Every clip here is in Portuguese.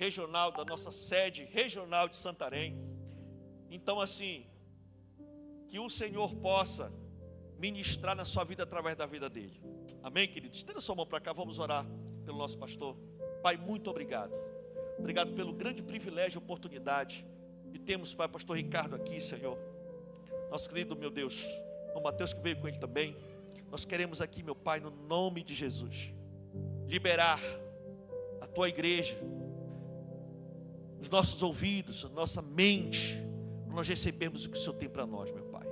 regional, da nossa sede regional de Santarém. Então assim, que o Senhor possa ministrar na sua vida através da vida dele. Amém, queridos? Estenda sua mão para cá, vamos orar pelo nosso pastor. Pai, muito obrigado. Obrigado pelo grande privilégio e oportunidade que temos, Pai, pastor Ricardo aqui, Senhor. Nosso querido, meu Deus, o Mateus que veio com ele também. Nós queremos aqui, meu Pai, no nome de Jesus, liberar a tua igreja, os nossos ouvidos, a nossa mente, para nós recebermos o que o Senhor tem para nós, meu Pai.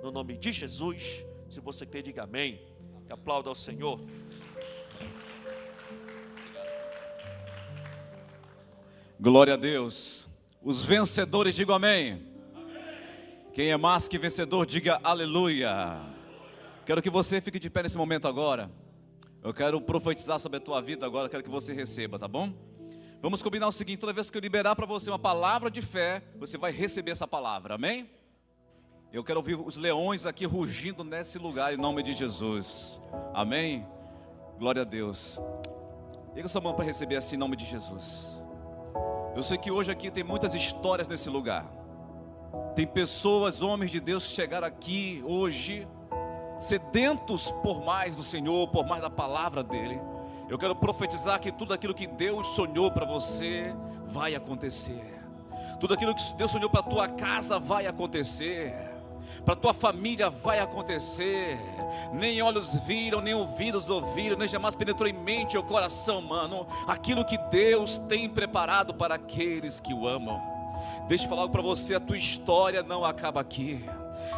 No nome de Jesus, se você crê, diga amém. E aplauda ao Senhor. Glória a Deus. Os vencedores digam amém. Quem é mais que vencedor, diga aleluia. Quero que você fique de pé nesse momento agora. Eu quero profetizar sobre a tua vida agora. Quero que você receba, tá bom? Vamos combinar o seguinte: toda vez que eu liberar para você uma palavra de fé, você vai receber essa palavra, amém? Eu quero ouvir os leões aqui rugindo nesse lugar, em nome de Jesus, amém? Glória a Deus. Erga sua mão para receber assim, em nome de Jesus. Eu sei que hoje aqui tem muitas histórias nesse lugar. Tem pessoas, homens de Deus, que chegaram aqui hoje sedentos por mais do Senhor, por mais da palavra dele. Eu quero profetizar que tudo aquilo que Deus sonhou para você vai acontecer. Tudo aquilo que Deus sonhou para a tua casa vai acontecer. Para a tua família vai acontecer. Nem olhos viram, nem ouvidos ouviram, nem jamais penetrou em mente ou coração humano aquilo que Deus tem preparado para aqueles que o amam. Deixa eu falar algo para você: a tua história não acaba aqui.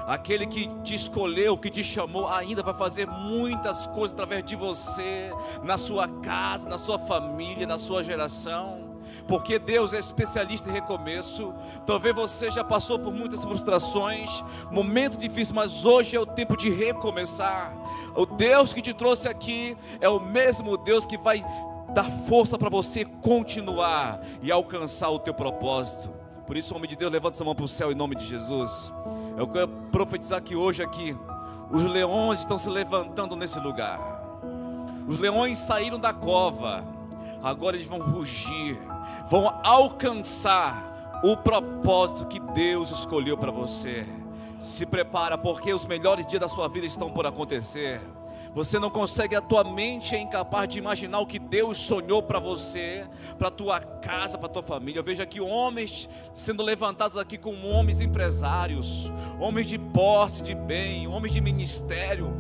Aquele que te escolheu, que te chamou, ainda vai fazer muitas coisas através de você, na sua casa, na sua família, na sua geração. Porque Deus é especialista em recomeço. Talvez você já passou por muitas frustrações, momento difícil, mas hoje é o tempo de recomeçar. O Deus que te trouxe aqui é o mesmo Deus que vai dar força para você continuar e alcançar o teu propósito. Por isso, homem de Deus, levanta sua mão para o céu em nome de Jesus. Eu quero profetizar que hoje aqui os leões estão se levantando nesse lugar. Os leões saíram da cova, agora eles vão rugir, vão alcançar o propósito que Deus escolheu para você. Se prepara, porque os melhores dias da sua vida estão por acontecer. Você não consegue, a tua mente é incapaz de imaginar o que Deus sonhou para você, para a tua casa, para a tua família. Eu vejo aqui homens sendo levantados aqui como homens empresários, homens de posse, de bem, homens de ministério.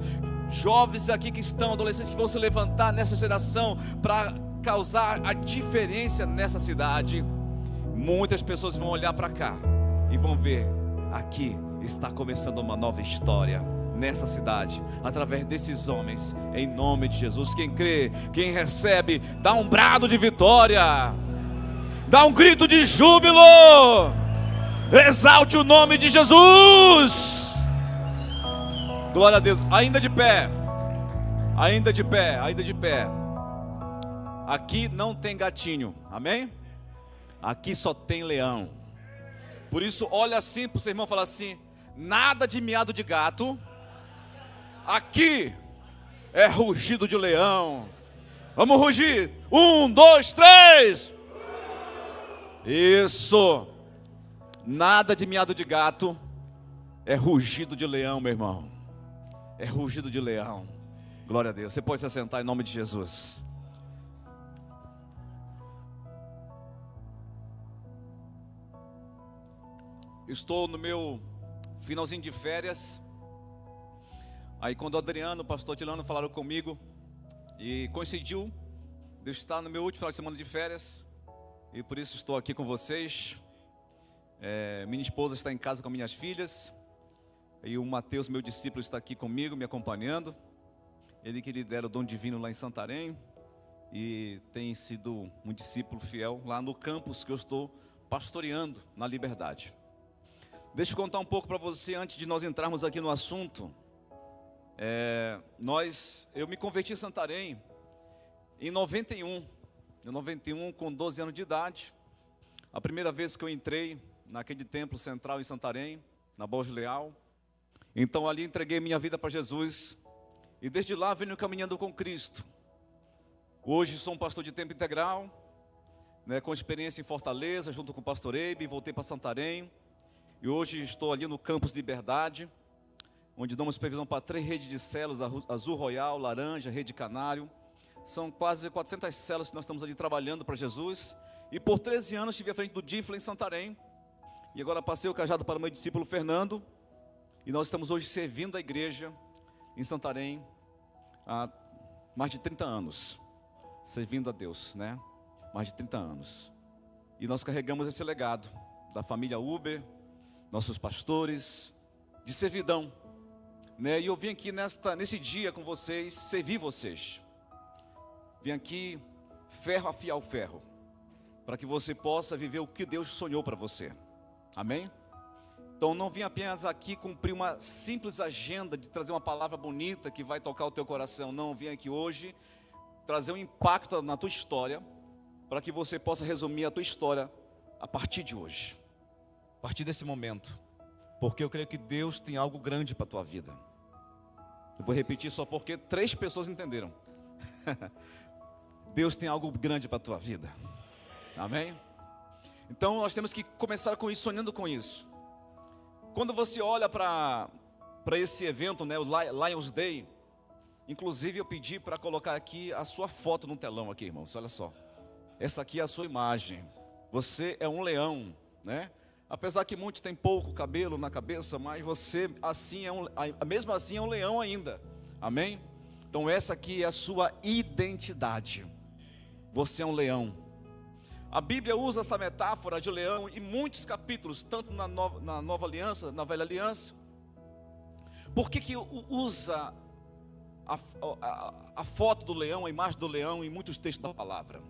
Jovens aqui que estão, adolescentes que vão se levantar nessa geração para causar a diferença nessa cidade. Muitas pessoas vão olhar para cá e vão ver: aqui está começando uma nova história nessa cidade, através desses homens, em nome de Jesus. Quem crê, quem recebe, dá um brado de vitória, dá um grito de júbilo, exalte o nome de Jesus. Glória a Deus. Ainda de pé, ainda de pé, ainda de pé. Aqui não tem gatinho, amém? Aqui só tem leão. Por isso, olha assim para o seu irmão e fala assim: nada de miado de gato, aqui é rugido de leão. Vamos rugir, 1, 2, 3. Isso. Nada de miado de gato, é rugido de leão, meu irmão. É rugido de leão. Glória a Deus. Você pode se assentar em nome de Jesus. Estou no meu finalzinho de férias. Aí quando o Adriano, o pastor Tilano falaram comigo, e coincidiu de eu estar no meu último final de semana de férias, e por isso estou aqui com vocês. Minha esposa está em casa com minhas filhas, e o Mateus, meu discípulo, está aqui comigo, me acompanhando. Ele que lidera o Dom Divino lá em Santarém, e tem sido um discípulo fiel lá no campus que eu estou pastoreando na Liberdade. Deixa eu contar um pouco para você antes de nós entrarmos aqui no assunto. Eu me converti em Santarém em 91. Em 91, com 12 anos de idade. A primeira vez que eu entrei naquele templo central em Santarém, na Borges Leal. Então ali entreguei minha vida para Jesus. E desde lá venho caminhando com Cristo. Hoje sou um pastor de tempo integral. né, com experiência em Fortaleza, junto com o pastor Eibe, voltei para Santarém. E hoje estou ali no campus de Liberdade, onde damos previsão para 3 redes de células, Azul Royal, Laranja, Rede Canário. São quase 400 células que nós estamos ali trabalhando para Jesus. E por 13 anos estive à frente do DIFLA em Santarém. E agora passei o cajado para o meu discípulo Fernando. E nós estamos hoje servindo a igreja em Santarém há mais de 30 anos. Servindo a Deus, né? Mais de 30 anos. E nós carregamos esse legado da família Uber, nossos pastores, de servidão, né? E eu vim aqui nesse dia com vocês, servir vocês. Vim aqui ferro afiar o ferro, para que você possa viver o que Deus sonhou para você. Amém? Então não vim apenas aqui cumprir uma simples agenda de trazer uma palavra bonita que vai tocar o teu coração. Não, vim aqui hoje trazer um impacto na tua história, para que você possa resumir a tua história a partir de hoje, a partir desse momento, porque eu creio que Deus tem algo grande para a tua vida. Eu vou repetir só porque 3 pessoas entenderam. Deus tem algo grande para a tua vida. Amém? Então nós temos que começar com isso, sonhando com isso. Quando você olha para esse evento, né, o Lions Day, inclusive eu pedi para colocar aqui a sua foto no telão aqui, irmãos. Olha só. Essa aqui é a sua imagem. Você é um leão, né? Apesar que muitos têm pouco cabelo na cabeça, mas você assim mesmo assim é um leão ainda. Amém? Então essa aqui é a sua identidade. Você é um leão. A Bíblia usa essa metáfora de leão em muitos capítulos, tanto na Nova Aliança, na Velha Aliança. Por que usa a foto do leão, a imagem do leão em muitos textos da palavra?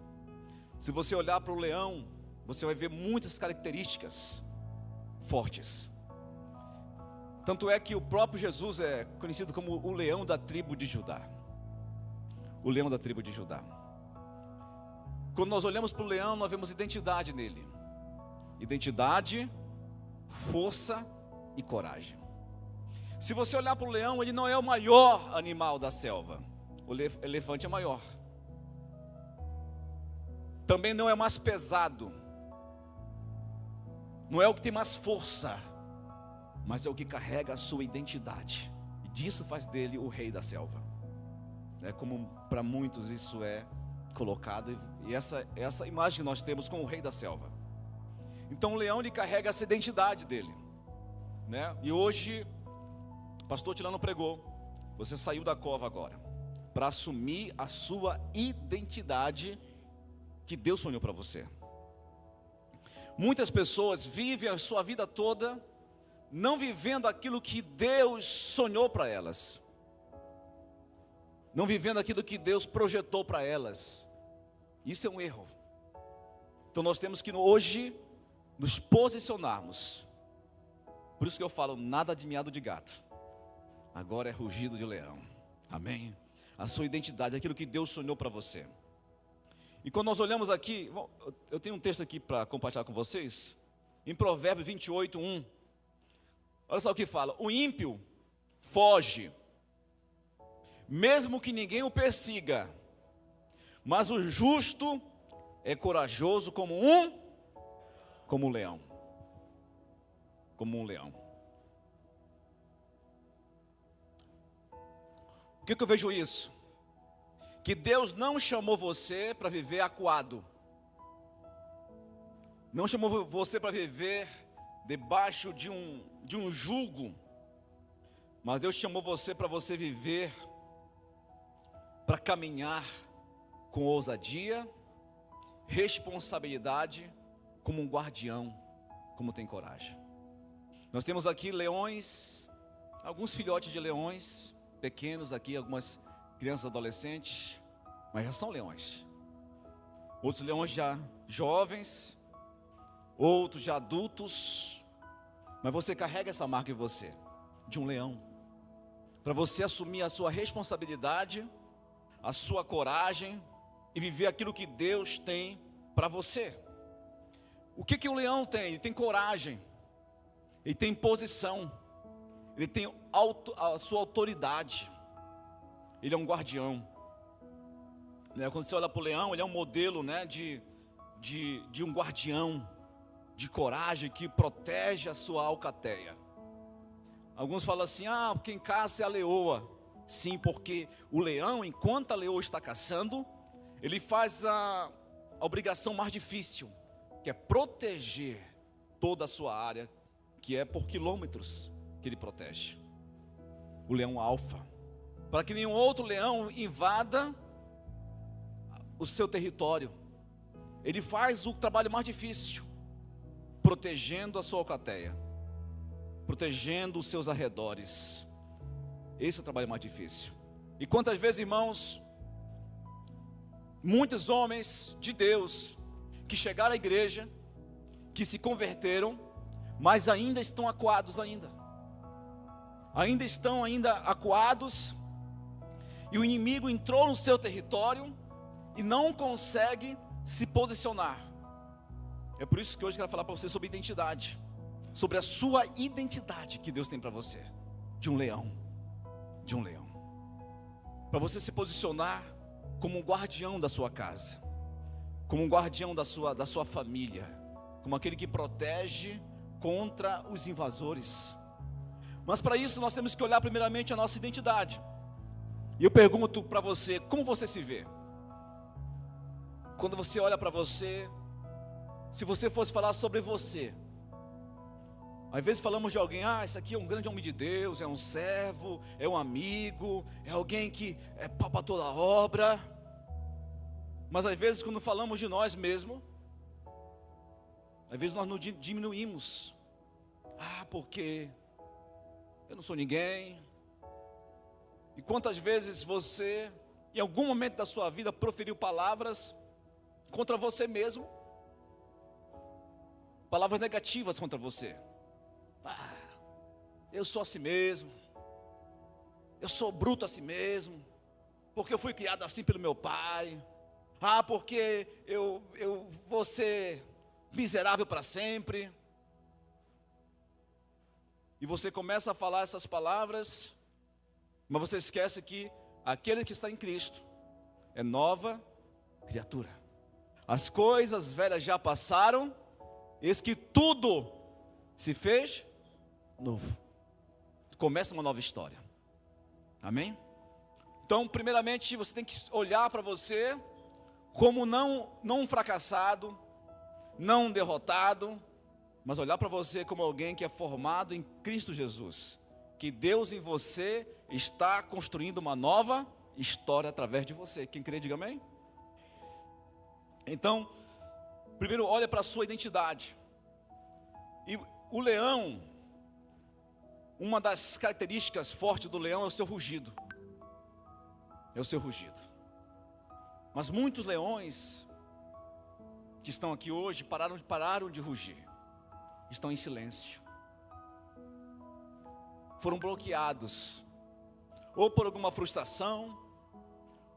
Se você olhar para o leão, você vai ver muitas características fortes. Tanto é que o próprio Jesus é conhecido como o leão da tribo de Judá. O leão da tribo de Judá. Quando nós olhamos para o leão, nós vemos identidade nele. Identidade, força e coragem. Se você olhar para o leão, ele não é o maior animal da selva. O elefante é maior. Também não é mais pesado. Não é o que tem mais força, mas é o que carrega a sua identidade. E disso faz dele o rei da selva. Como para muitos isso é colocado. E essa imagem que nós temos com o rei da selva. Então o leão, ele carrega essa identidade dele, né? E hoje o pastor Tilano pregou: você saiu da cova agora para assumir a sua identidade que Deus sonhou para você. Muitas pessoas vivem a sua vida toda não vivendo aquilo que Deus sonhou para elas, não vivendo aquilo que Deus projetou para elas. Isso é um erro. Então nós temos que hoje nos posicionarmos. Por isso que eu falo, nada de miado de gato, agora é rugido de leão. Amém? A sua identidade, aquilo que Deus sonhou para você. E quando nós olhamos aqui, eu tenho um texto aqui para compartilhar com vocês, em Provérbios 28, 1. Olha só o que fala: o ímpio foge, mesmo que ninguém o persiga, mas o justo é corajoso como um leão. Como um leão. O que eu vejo isso? Que Deus não chamou você para viver acuado. Não chamou você para viver debaixo de um jugo. Mas Deus chamou você para você viver, para caminhar com ousadia, responsabilidade, como um guardião, como tem coragem. Nós temos aqui leões, alguns filhotes de leões, pequenos aqui, algumas crianças e adolescentes, mas já são leões. Outros leões já jovens, outros já adultos, mas você carrega essa marca em você, de um leão, para você assumir a sua responsabilidade, a sua coragem e viver aquilo que Deus tem para você. O que o leão tem? Ele tem coragem, ele tem posição, ele tem a sua autoridade. Ele é um guardião. Quando você olha para o leão, ele é um modelo, de de um guardião de coragem que protege a sua alcateia. Alguns falam assim: quem caça é a leoa. Sim, porque o leão, enquanto a leoa está caçando, ele faz a obrigação mais difícil, que é proteger toda a sua área, que é por quilômetros que ele protege. O leão alfa, para que nenhum outro leão invada o seu território. Ele faz o trabalho mais difícil, protegendo a sua alcateia, protegendo os seus arredores. Esse é o trabalho mais difícil. E quantas vezes, irmãos, muitos homens de Deus que chegaram à igreja, que se converteram, mas ainda estão acuados ainda estão acuados, e o inimigo entrou no seu território e não consegue se posicionar. É por isso que hoje eu quero falar para você sobre identidade, sobre a sua identidade que Deus tem para você, de um leão, para você se posicionar como um guardião da sua casa, como um guardião da sua família, como aquele que protege contra os invasores. Mas para isso nós temos que olhar primeiramente a nossa identidade. E eu pergunto para você, como você se vê? Quando você olha para você, se você fosse falar sobre você, às vezes falamos de alguém: esse aqui é um grande homem de Deus, é um servo, é um amigo, é alguém que é pau para toda a obra. Mas às vezes quando falamos de nós mesmos, às vezes nós nos diminuímos. Porque eu não sou ninguém. E quantas vezes você, em algum momento da sua vida, proferiu palavras contra você mesmo, palavras negativas contra você. Eu sou assim mesmo, eu sou bruto assim mesmo, porque eu fui criado assim pelo meu pai. Porque eu vou ser miserável para sempre. E você começa a falar essas palavras, mas você esquece que aquele que está em Cristo é nova criatura. As coisas velhas já passaram, eis que tudo se fez novo. Começa uma nova história. Amém? Então, primeiramente, você tem que olhar para você como não um fracassado, não um derrotado, mas olhar para você como alguém que é formado em Cristo Jesus, que Deus em você está construindo uma nova história através de você. Quem crê, diga amém. Então, primeiro olha para a sua identidade. E o leão, uma das características fortes do leão é o seu rugido. É o seu rugido. Mas muitos leões que estão aqui hoje pararam de rugir. Estão em silêncio. Foram bloqueados, ou por alguma frustração,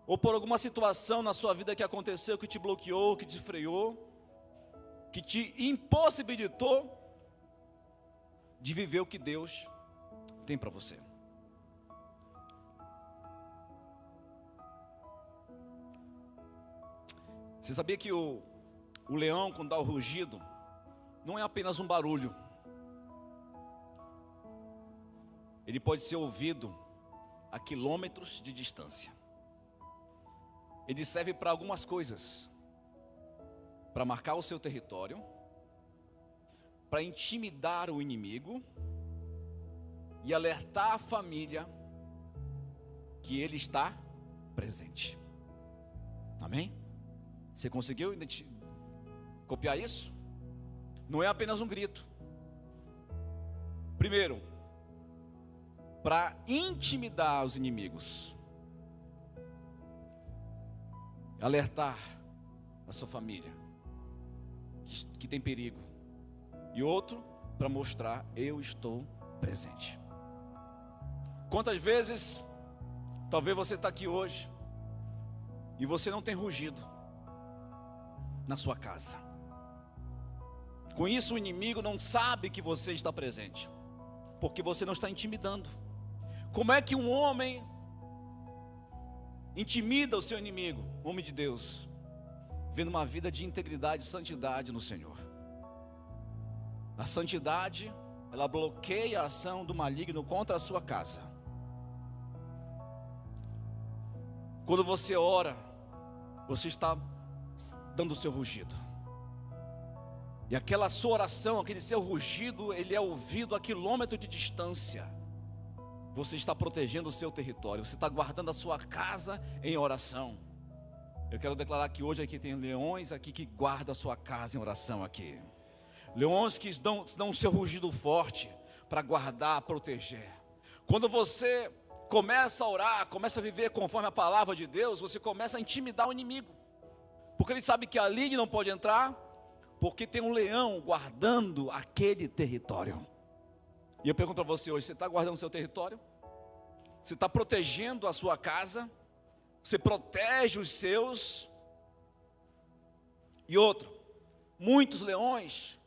ou por alguma situação na sua vida que aconteceu, que te bloqueou, que te freou, que te impossibilitou de viver o que Deus tem para você. Você sabia que o leão, quando dá o rugido, não é apenas um barulho. Ele pode ser ouvido a quilômetros de distância. Ele serve para algumas coisas: para marcar o seu território, para intimidar o inimigo e alertar a família que ele está presente. Amém? Você conseguiu copiar isso? Não é apenas um grito. Primeiro, para intimidar os inimigos, alertar a sua família que tem perigo. E outro, para mostrar: eu estou presente. Quantas vezes, talvez você está aqui hoje e você não tem rugido na sua casa. Com isso o inimigo não sabe que você está presente, porque você não está intimidando. Como é que um homem intimida o seu inimigo, homem de Deus? vivendo uma vida de integridade e santidade no Senhor. A santidade, ela bloqueia a ação do maligno contra a sua casa. Quando você ora, você está dando o seu rugido. E aquela sua oração, aquele seu rugido, ele é ouvido a quilômetro de distância. Você está protegendo o seu território, você está guardando a sua casa em oração. Eu quero declarar que hoje aqui tem leões aqui que guardam a sua casa em oração aqui. Leões que dão o seu rugido forte para guardar, proteger. Quando você começa a orar, começa a viver conforme a palavra de Deus, você começa a intimidar o inimigo. Porque ele sabe que ali ele não pode entrar, porque tem um leão guardando aquele território. E eu pergunto para você hoje, você está guardando o seu território? Você está protegendo a sua casa? Você protege os seus? E outro, muitos leões,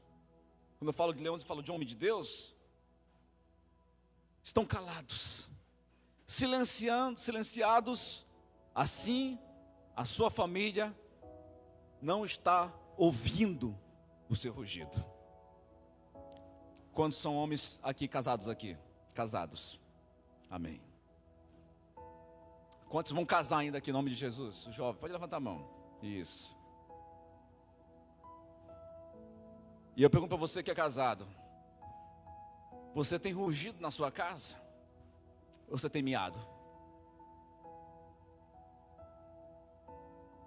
quando eu falo de leões, eu falo de homem de Deus, estão calados, silenciados, assim a sua família não está ouvindo o seu rugido. Quantos são homens aqui casados aqui? Casados. Amém. Quantos vão casar ainda aqui em nome de Jesus? O jovem, pode levantar a mão. Isso. E eu pergunto para você que é casado: você tem rugido na sua casa? Ou você tem miado?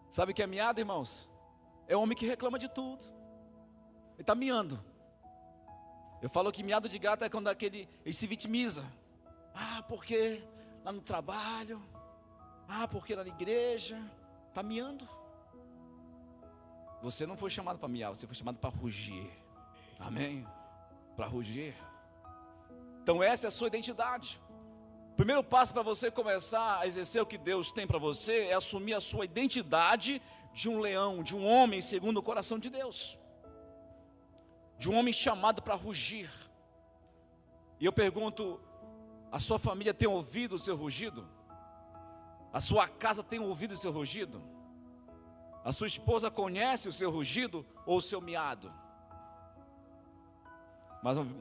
Sabe o que é miado, irmãos? É o homem que reclama de tudo. Ele está miando. Eu falo que miado de gato é quando ele se vitimiza. Porque lá no trabalho, porque lá na igreja. Está miando. Você não foi chamado para miar, você foi chamado para rugir. Amém? Para rugir. Então essa é a sua identidade. O primeiro passo para você começar a exercer o que Deus tem para você é assumir a sua identidade de um leão, de um homem segundo o coração de Deus, de um homem chamado para rugir. E eu pergunto: a sua família tem ouvido o seu rugido? A sua casa tem ouvido o seu rugido? A sua esposa conhece o seu rugido ou o seu miado?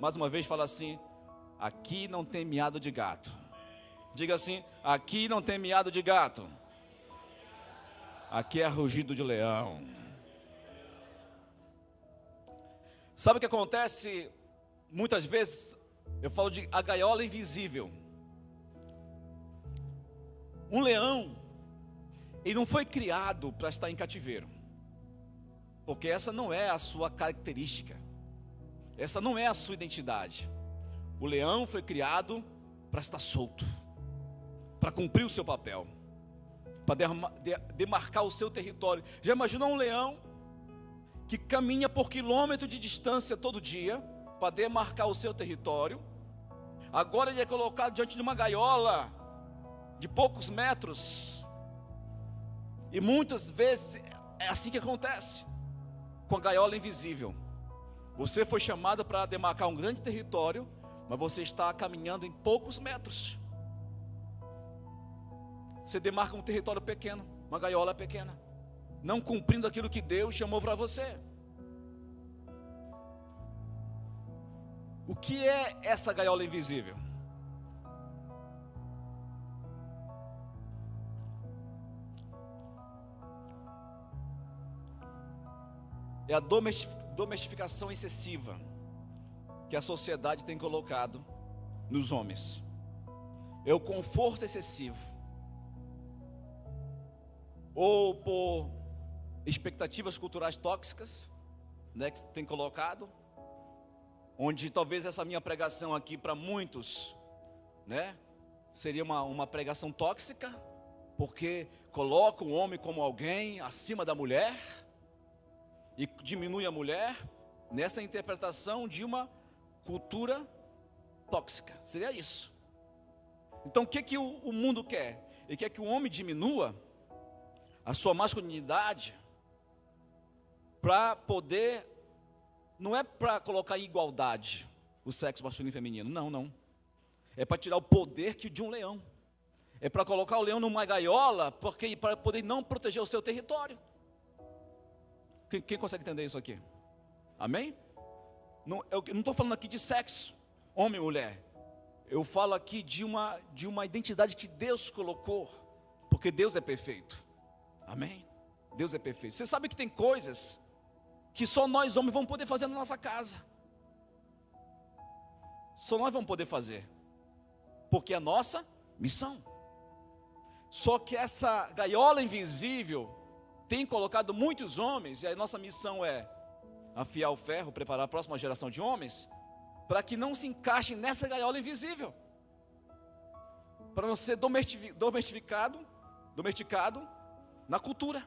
Mais uma vez fala assim: aqui não tem miado de gato. Diga assim: aqui não tem miado de gato. Aqui é rugido de leão. Sabe o que acontece? Muitas vezes eu falo de a gaiola invisível. Um leão, ele não foi criado para estar em cativeiro, porque essa não é a sua característica, essa não é a sua identidade. O leão foi criado para estar solto, para cumprir o seu papel, para demarcar o seu território. Já imaginou um leão que caminha por quilômetro de distância todo dia para demarcar o seu território? Agora ele é colocado diante de uma gaiola de poucos metros. E muitas vezes é assim que acontece com a gaiola invisível. Você foi chamado para demarcar um grande território, mas você está caminhando em poucos metros. Você demarca um território pequeno, uma gaiola pequena, não cumprindo aquilo que Deus chamou para você. O que é essa gaiola invisível? É a domesticação excessiva que a sociedade tem colocado nos homens. É o conforto excessivo, ou por expectativas culturais tóxicas, né, que tem colocado, onde talvez essa minha pregação aqui para muitos, né, seria uma pregação tóxica, porque coloca o homem como alguém acima da mulher e diminui a mulher nessa interpretação de uma cultura tóxica. Seria isso. Então o que o mundo quer? Ele quer que o homem diminua a sua masculinidade para poder, não é para colocar em igualdade o sexo masculino e feminino, não. É para tirar o poder de um leão. É para colocar o leão numa gaiola, porque para poder não proteger o seu território. Quem consegue entender isso aqui? Amém? Não, eu não estou falando aqui de sexo, homem e mulher. Eu falo aqui de uma identidade que Deus colocou, porque Deus é perfeito. Amém? Deus é perfeito. Você sabe que tem coisas que só nós homens vamos poder fazer na nossa casa. Só nós vamos poder fazer, porque é a nossa missão. Só que essa gaiola invisível tem colocado muitos homens, e a nossa missão é afiar o ferro, preparar a próxima geração de homens, para que não se encaixem nessa gaiola invisível, para não ser domesticado na cultura.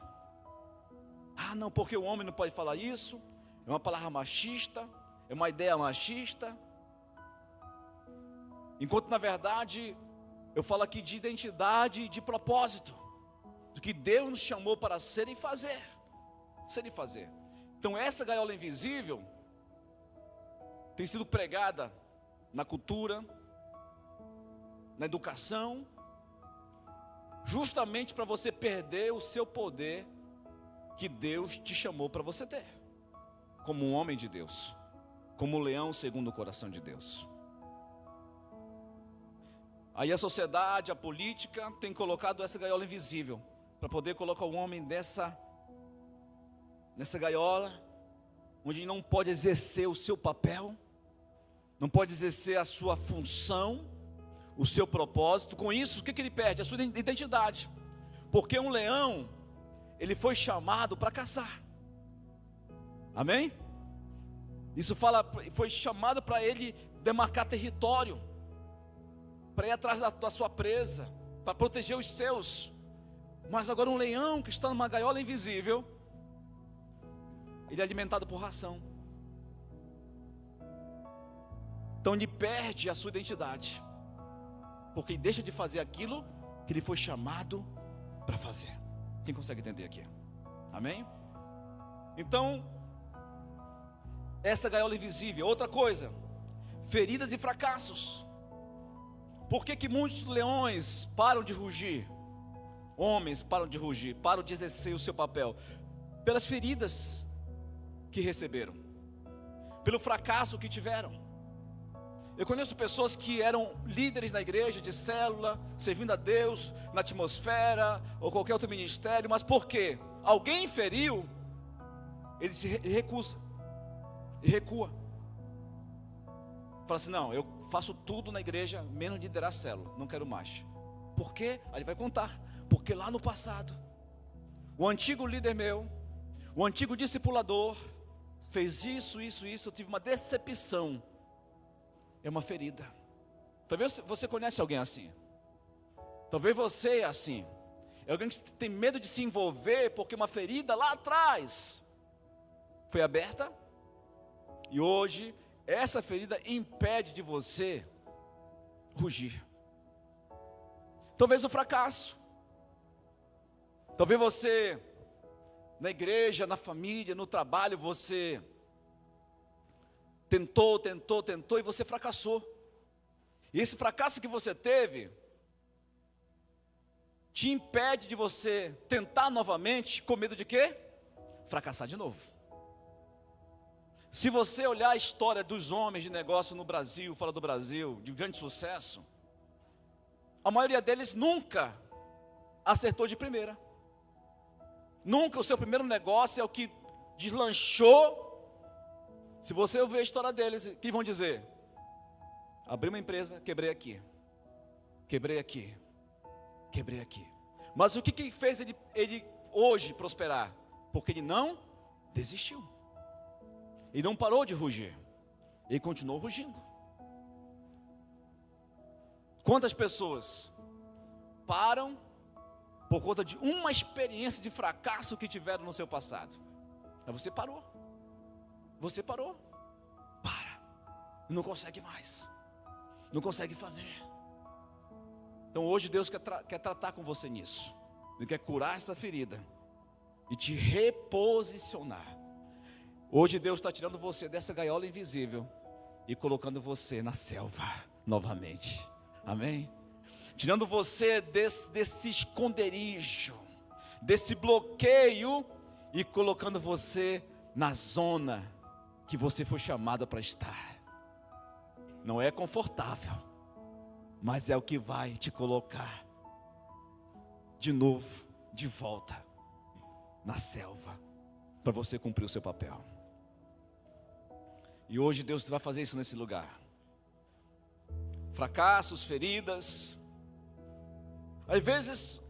Ah, não, porque o homem não pode falar isso, é uma palavra machista, é uma ideia machista. Enquanto na verdade, eu falo aqui de identidade e de propósito, do que Deus nos chamou para ser e fazer. Ser e fazer. Então essa gaiola invisível tem sido pregada na cultura, na educação, justamente para você perder o seu poder que Deus te chamou para você ter, como um homem de Deus, como um leão segundo o coração de Deus. Aí a sociedade, a política tem colocado essa gaiola invisível, para poder colocar o homem nessa gaiola, onde ele não pode exercer o seu papel, não pode exercer a sua função, o seu propósito. Com isso, o que ele perde? A sua identidade. Porque um leão, ele foi chamado para caçar. Amém? Isso foi chamado para ele demarcar território, para ir atrás da sua presa, para proteger os seus. Mas agora um leão que está numa gaiola invisível, ele é alimentado por ração. Então ele perde a sua identidade, porque ele deixa de fazer aquilo que ele foi chamado para fazer. Quem consegue entender aqui? Amém? Então, essa gaiola invisível. Outra coisa, feridas e fracassos. Por que muitos leões param de rugir? Homens param de rugir, param de exercer o seu papel? Pelas feridas que receberam, pelo fracasso que tiveram. Eu conheço pessoas que eram líderes na igreja, de célula, servindo a Deus, na atmosfera, ou qualquer outro ministério, mas por quê? Alguém feriu, ele se recusa, e recua. Fala assim, não, eu faço tudo na igreja, menos liderar a célula, não quero mais. Por quê? Aí ele vai contar, porque lá no passado, o antigo líder meu, o antigo discipulador, fez isso, eu tive uma decepção. É uma ferida. Talvez você conhece alguém assim. Talvez você é assim. É alguém que tem medo de se envolver, porque uma ferida lá atrás foi aberta, e hoje essa ferida impede de você rugir. Talvez o fracasso. Talvez você, na igreja, na família, no trabalho, você tentou e você fracassou. E esse fracasso que você teve te impede de você tentar novamente, com medo de quê? Fracassar de novo. Se você olhar a história dos homens de negócio no Brasil, fora do Brasil, de grande sucesso, a maioria deles nunca acertou de primeira. Nunca o seu primeiro negócio é o que deslanchou. Se você ouvir a história deles, o que vão dizer? Abri uma empresa, quebrei aqui. Mas o que fez ele hoje prosperar? Porque ele não desistiu. Ele não parou de rugir. Ele continuou rugindo. Quantas pessoas param por conta de uma experiência de fracasso que tiveram no seu passado? Mas você parou. Para. Não consegue mais. Não consegue fazer. Então hoje Deus quer tratar com você nisso. Ele quer curar essa ferida e te reposicionar. Hoje Deus está tirando você dessa gaiola invisível e colocando você na selva novamente. Amém? Tirando você desse esconderijo, desse bloqueio e colocando você na zona que você foi chamado para estar. Não é confortável, mas é o que vai te colocar de novo, de volta na selva, para você cumprir o seu papel. E hoje Deus vai fazer isso nesse lugar. Fracassos, feridas. Às vezes,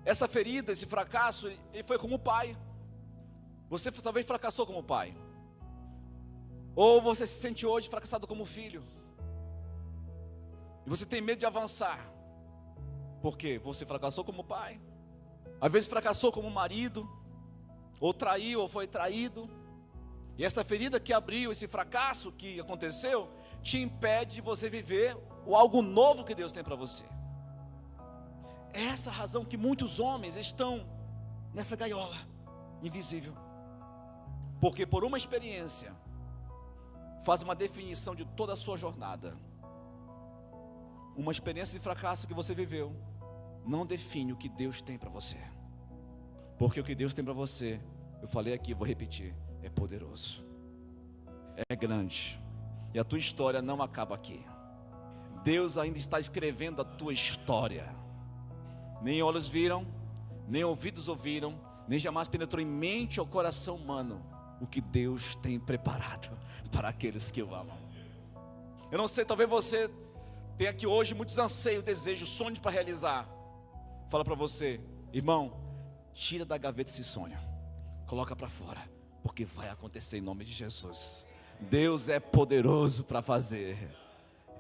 essa ferida, esse fracasso, ele foi como pai. Você talvez fracassou como pai. Ou você se sente hoje fracassado como filho. E você tem medo de avançar. Por quê? Você fracassou como pai. Às vezes fracassou como marido. Ou traiu, ou foi traído. E essa ferida que abriu, esse fracasso que aconteceu, te impede de você viver o algo novo que Deus tem para você. É essa a razão que muitos homens estão nessa gaiola invisível. Porque por uma experiência, faz uma definição de toda a sua jornada. Uma experiência de fracasso que você viveu, não define o que Deus tem para você. Porque o que Deus tem para você, eu falei aqui, vou repetir, é poderoso, é grande, e a tua história não acaba aqui. Deus ainda está escrevendo a tua história. Nem olhos viram, nem ouvidos ouviram, nem jamais penetrou em mente ou coração humano o que Deus tem preparado para aqueles que o amam. Eu não sei, talvez você tenha aqui hoje muitos anseios, desejos, sonhos para realizar. Fala para você, irmão, tira da gaveta esse sonho, coloca para fora, porque vai acontecer em nome de Jesus. Deus é poderoso para fazer.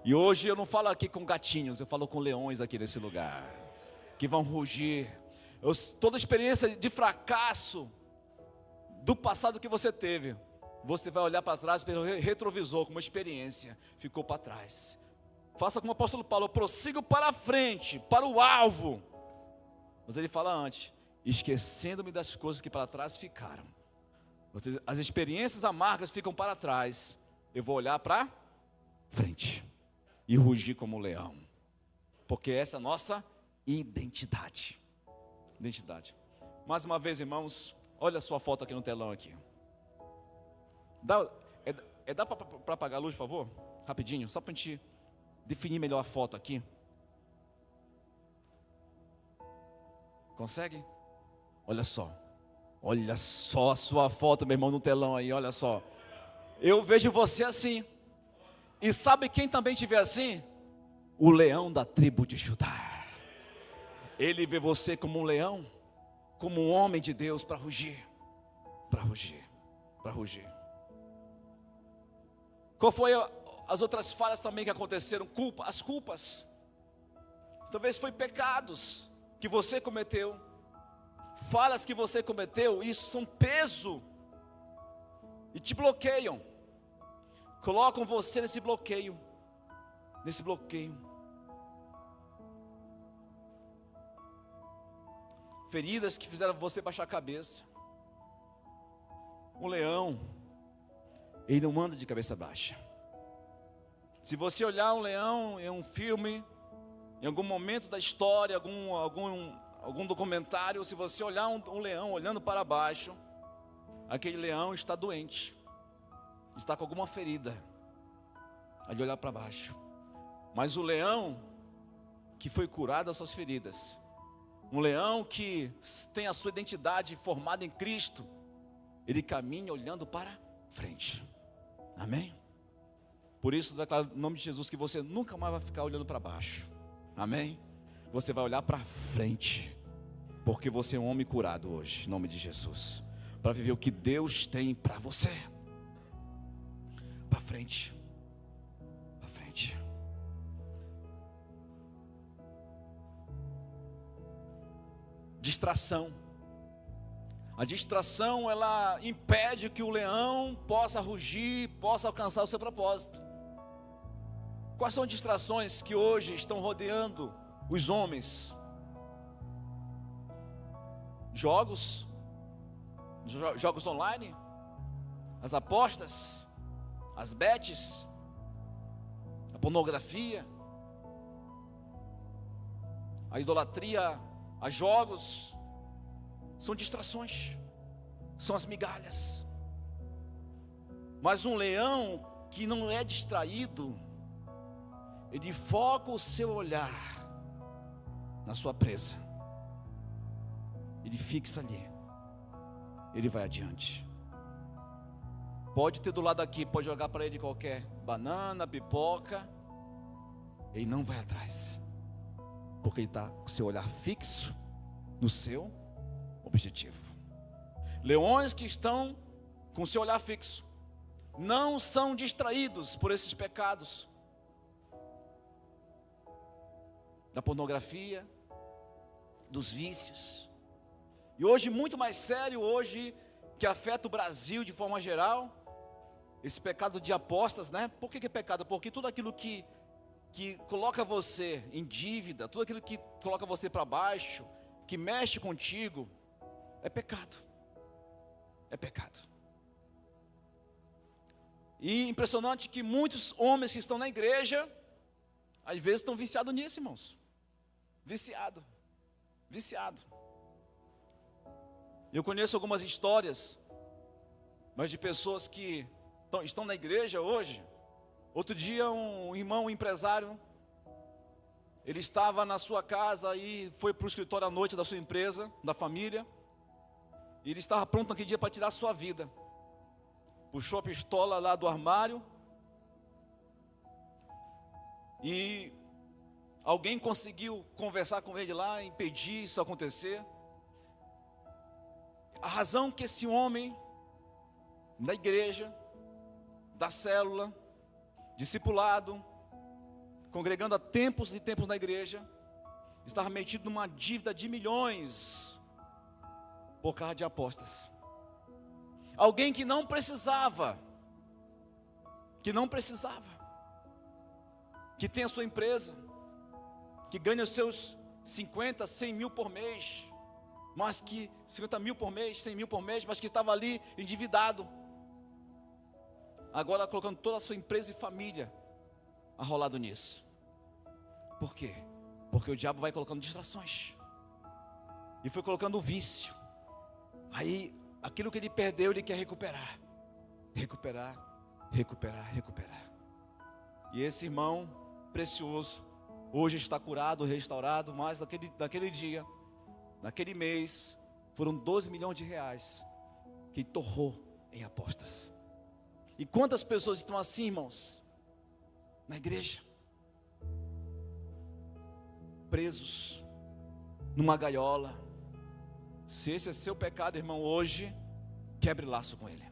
E hoje eu não falo aqui com gatinhos, eu falo com leões aqui nesse lugar, que vão rugir. Toda experiência de fracasso do passado que você teve, você vai olhar para trás pelo retrovisor, como uma experiência, ficou para trás. Faça como o apóstolo Paulo, eu prossigo para a frente, para o alvo. Mas ele fala antes, esquecendo-me das coisas que para trás ficaram. As experiências amargas ficam para trás, eu vou olhar para frente e rugir como um leão, porque essa é a nossa identidade. Mais uma vez, irmãos, olha a sua foto aqui no telão aqui. Dá para apagar a luz, por favor? Rapidinho, só para a gente definir melhor a foto aqui. Consegue? Olha só a sua foto, meu irmão, no telão aí, olha só. Eu vejo você assim. E sabe quem também te vê assim? O leão da tribo de Judá. Ele vê você como um leão, como um homem de Deus para rugir. Qual foi as outras falhas também que aconteceram? As culpas. Talvez foi pecados que você cometeu, falhas que você cometeu, isso são peso e te bloqueiam. Colocam você nesse bloqueio. Feridas que fizeram você baixar a cabeça. Um leão, ele não anda de cabeça baixa. Se você olhar um leão em um filme, em algum momento da história, algum documentário, se você olhar um leão olhando para baixo, aquele leão está doente, está com alguma ferida, ali olhar para baixo. Mas o leão que foi curado das suas feridas, um leão que tem a sua identidade formada em Cristo, ele caminha olhando para frente. Amém? Por isso, declaro no nome de Jesus que você nunca mais vai ficar olhando para baixo. Amém? Você vai olhar para frente, porque você é um homem curado hoje, em nome de Jesus, para viver o que Deus tem para você. Para frente. Distração. A distração, ela impede que o leão possa rugir, possa alcançar o seu propósito. Quais são as distrações que hoje estão rodeando os homens? Jogos online, as apostas, as bets, a pornografia, a idolatria a jogos, são distrações. são as migalhas. Mas um leão que não é distraído, ele foca o seu olhar na sua presa. Ele fixa ali. Ele vai adiante. Pode ter do lado aqui, pode jogar para ele qualquer banana, pipoca. Ele não vai atrás. Porque ele está com o seu olhar fixo no seu objetivo. Leões que estão com o seu olhar fixo não são distraídos por esses pecados da pornografia, dos vícios. E hoje, muito mais sério, hoje, que afeta o Brasil de forma geral, esse pecado de apostas, né? Por que é pecado? Porque tudo aquilo que coloca você em dívida, tudo aquilo que coloca você para baixo, que mexe contigo, é pecado. É pecado. E impressionante que muitos homens que estão na igreja, às vezes estão viciados nisso, irmãos. Viciado. Eu conheço algumas histórias, mas de pessoas que estão na igreja hoje. Outro dia um irmão, um empresário, ele estava na sua casa e foi para o escritório à noite da sua empresa, da família. E ele estava pronto naquele dia para tirar a sua vida. Puxou a pistola lá do armário. E alguém conseguiu conversar com ele lá, impedir isso acontecer. A razão que esse homem, na igreja, da célula, discipulado, congregando há tempos e tempos na igreja, estava metido numa dívida de milhões por causa de apostas. Alguém que não precisava, que tem a sua empresa, que ganha os seus 50, 100 mil por mês, mas que 50 mil por mês, 100 mil por mês, mas que estava ali endividado, agora colocando toda a sua empresa e família arrolado nisso. Por quê? Porque o diabo vai colocando distrações, e foi colocando o vício. Aí aquilo que ele perdeu, ele quer recuperar. E esse irmão precioso hoje está curado, restaurado, mas naquele dia, naquele mês, foram 12 milhões de reais que torrou em apostas. E quantas pessoas estão assim, irmãos, na igreja, presos numa gaiola? Se esse é seu pecado, irmão, hoje, quebre laço com ele.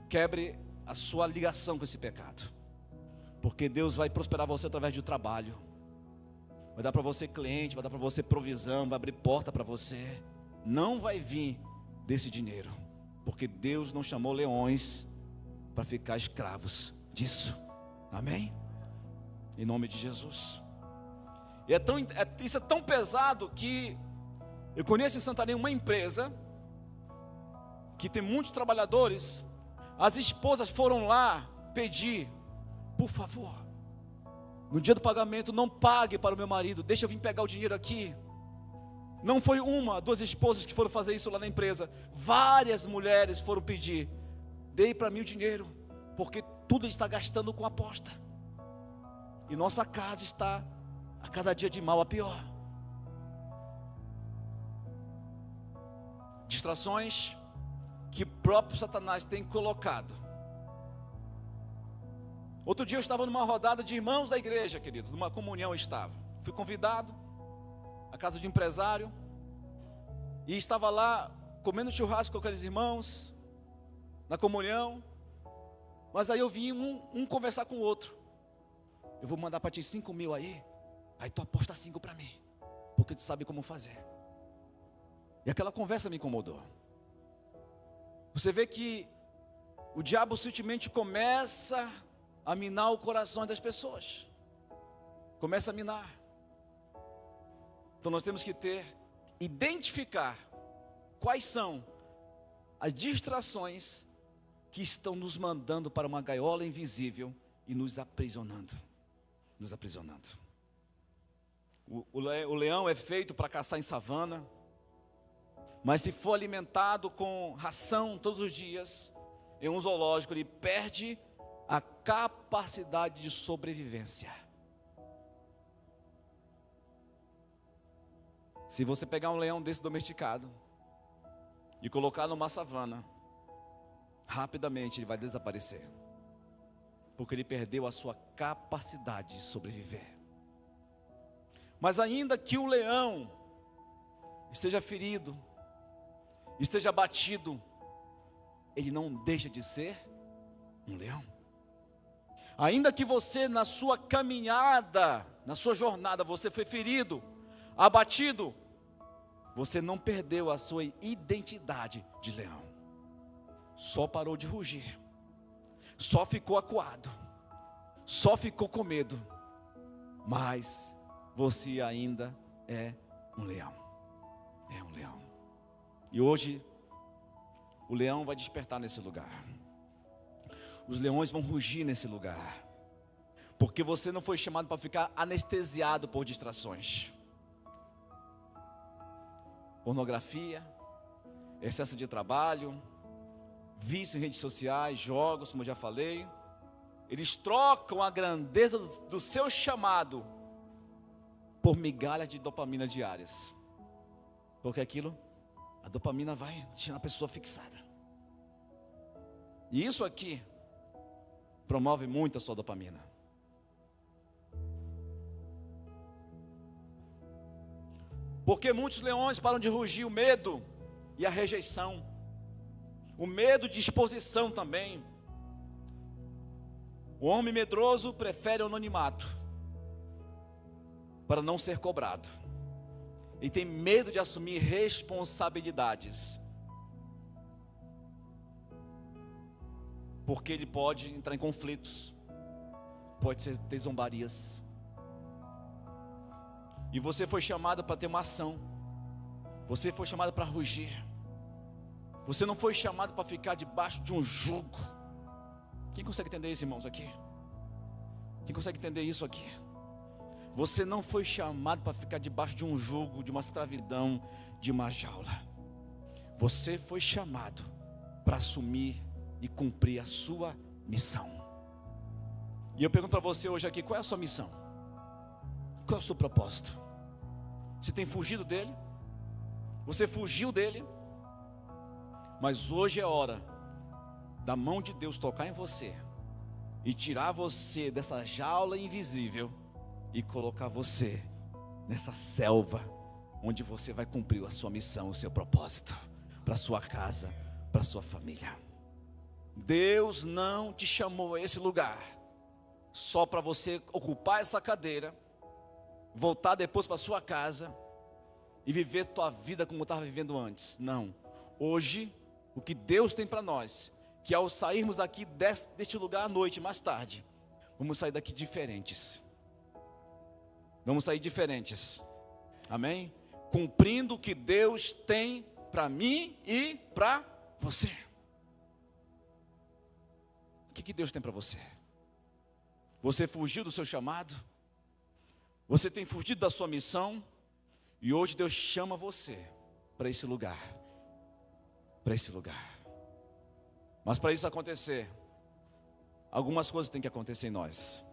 Quebre a sua ligação com esse pecado. Porque Deus vai prosperar você através do trabalho. Vai dar para você cliente, vai dar para você provisão, vai abrir porta para você. Não vai vir desse dinheiro. Porque Deus não chamou leões para ficar escravos disso. Amém? Em nome de Jesus. E isso é tão pesado que eu conheço em Santarém uma empresa que tem muitos trabalhadores. As esposas foram lá pedir: por favor, no dia do pagamento, não pague para o meu marido, deixa eu vir pegar o dinheiro aqui. Não foi uma, duas esposas que foram fazer isso lá na empresa. Várias mulheres foram pedir: dê para mim o dinheiro, porque tudo está gastando com aposta. E nossa casa está a cada dia de mal a pior. Distrações que o próprio Satanás tem colocado. Outro dia eu estava numa rodada de irmãos da igreja, queridos, numa comunhão eu estava. Fui convidado à casa de um empresário e estava lá comendo churrasco com aqueles irmãos, na comunhão. Mas aí eu vi um conversar com o outro: eu vou mandar para ti 5 mil aí tu aposta 5 para mim, porque tu sabe como fazer. E aquela conversa me incomodou. Você vê que o diabo sutilmente começa a minar o coração das pessoas. Começa a minar. Então nós temos que identificar quais são as distrações que estão nos mandando para uma gaiola invisível e nos aprisionando. O leão é feito para caçar em savana. Mas se for alimentado com ração todos os dias, em um zoológico, ele perde a capacidade de sobrevivência. Se você pegar um leão desse domesticado e colocar numa savana, rapidamente ele vai desaparecer, porque ele perdeu a sua capacidade de sobreviver. Mas ainda que o leão esteja ferido, esteja abatido, ele não deixa de ser um leão. Ainda que você, na sua caminhada, na sua jornada, você foi ferido, abatido, você não perdeu a sua identidade de leão. Só parou de rugir, só ficou acuado, só ficou com medo, mas você ainda é um leão. É um leão. E hoje o leão vai despertar nesse lugar. Os leões vão rugir nesse lugar, porque você não foi chamado para ficar anestesiado por distrações. Pornografia, excesso de trabalho, vício em redes sociais, jogos, como eu já falei. Eles trocam a grandeza do seu chamado por migalhas de dopamina diárias, porque aquilo, a dopamina vai deixando a pessoa fixada. E isso aqui promove muito a sua dopamina. Porque muitos leões param de rugir o medo e a rejeição, o medo de exposição também. O homem medroso prefere o anonimato para não ser cobrado, e tem medo de assumir responsabilidades, porque ele pode entrar em conflitos, pode ter zombarias. E você foi chamado para ter uma ação, você foi chamado para rugir, você não foi chamado para ficar debaixo de um jugo. Quem consegue entender isso, irmãos, aqui? Quem consegue entender isso aqui? Você não foi chamado para ficar debaixo de um jugo, de uma escravidão, de uma jaula. Você foi chamado para assumir e cumprir a sua missão. E eu pergunto para você hoje aqui, qual é a sua missão? Qual é o seu propósito? Você tem fugido dele? Você fugiu dele? Mas hoje é hora da mão de Deus tocar em você e tirar você dessa jaula invisível e colocar você nessa selva onde você vai cumprir a sua missão, o seu propósito, para a sua casa, para a sua família. Deus não te chamou a esse lugar só para você ocupar essa cadeira, voltar depois para a sua casa e viver tua vida como estava vivendo antes. Não. Hoje, o que Deus tem para nós, que ao sairmos aqui deste lugar à noite, mais tarde, vamos sair daqui diferentes. Vamos sair diferentes. Amém? Cumprindo o que Deus tem para mim e para você. O que Deus tem para você? Você fugiu do seu chamado? Você tem fugido da sua missão? E hoje Deus chama você para esse lugar. Para esse lugar. Mas para isso acontecer, algumas coisas têm que acontecer em nós.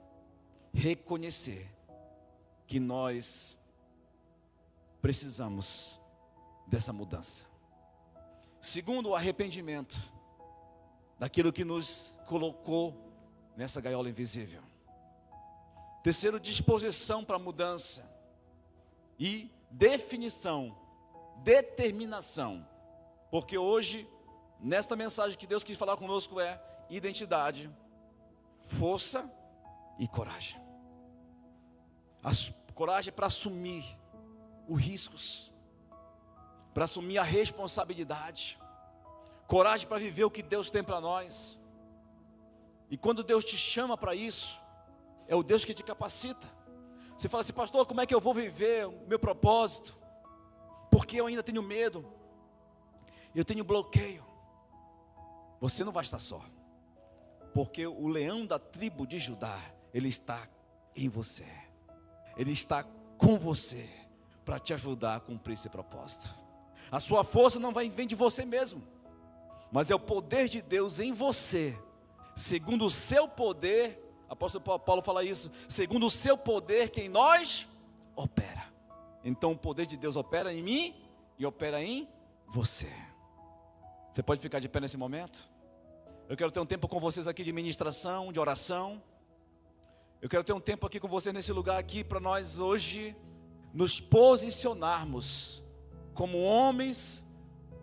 Reconhecer que nós precisamos dessa mudança. Segundo, o arrependimento daquilo que nos colocou nessa gaiola invisível. Terceiro, disposição para a mudança. E definição, determinação. Porque hoje, nesta mensagem que Deus quis falar conosco é identidade, força e coragem. Coragem para assumir os riscos, para assumir a responsabilidade. Coragem para viver o que Deus tem para nós. E quando Deus te chama para isso, é o Deus que te capacita. Você fala assim, pastor, como é que eu vou viver o meu propósito? Porque eu ainda tenho medo, eu tenho bloqueio. Você não vai estar só, porque o leão da tribo de Judá, ele está em você. Ele está com você para te ajudar a cumprir esse propósito. A sua força não vem de você mesmo, mas é o poder de Deus em você, segundo o seu poder. Apóstolo Paulo fala isso, segundo o seu poder que em nós opera. Então o poder de Deus opera em mim e opera em você. Você pode ficar de pé nesse momento? Eu quero ter um tempo com vocês aqui de ministração, de oração. Eu quero ter um tempo aqui com vocês nesse lugar aqui, para nós hoje nos posicionarmos como homens,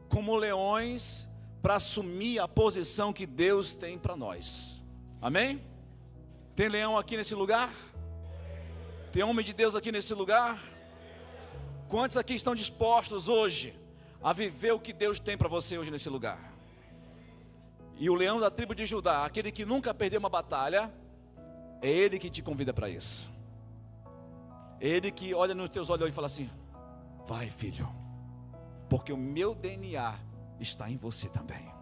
como leões, para assumir a posição que Deus tem para nós. Amém? Tem leão aqui nesse lugar? Tem homem de Deus aqui nesse lugar? Quantos aqui estão dispostos hoje a viver o que Deus tem para você hoje nesse lugar? E o leão da tribo de Judá, aquele que nunca perdeu uma batalha, é ele que te convida para isso. É ele que olha nos teus olhos e fala assim: vai, filho, porque o meu DNA está em você também.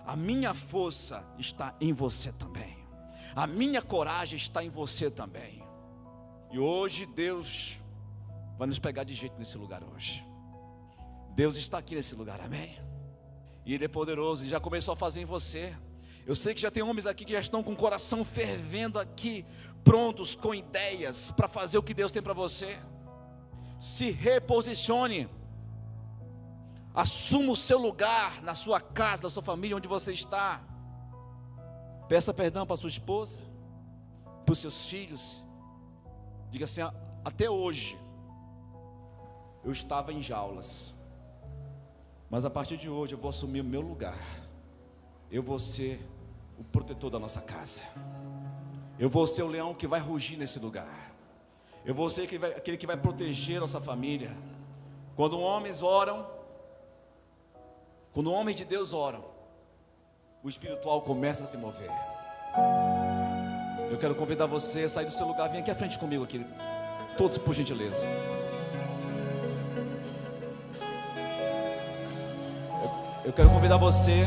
A minha força está em você também. A minha coragem está em você também. E hoje Deus vai nos pegar de jeito nesse lugar hoje. Deus está aqui nesse lugar, amém? E Ele é poderoso e já começou a fazer em você. Eu sei que já tem homens aqui que já estão com o coração fervendo aqui, prontos, com ideias para fazer o que Deus tem para você. Se reposicione. Assuma o seu lugar na sua casa, na sua família, onde você está. Peça perdão para sua esposa, para os seus filhos. Diga assim: até hoje eu estava em jaulas, mas a partir de hoje eu vou assumir o meu lugar. Eu vou ser o protetor da nossa casa. Eu vou ser o leão que vai rugir nesse lugar. Eu vou ser aquele que vai proteger a nossa família. Quando homens oram, quando homens de Deus oram, o espiritual começa a se mover. Eu quero convidar você a sair do seu lugar. Vem aqui à frente comigo aqui, todos por gentileza. Eu quero convidar você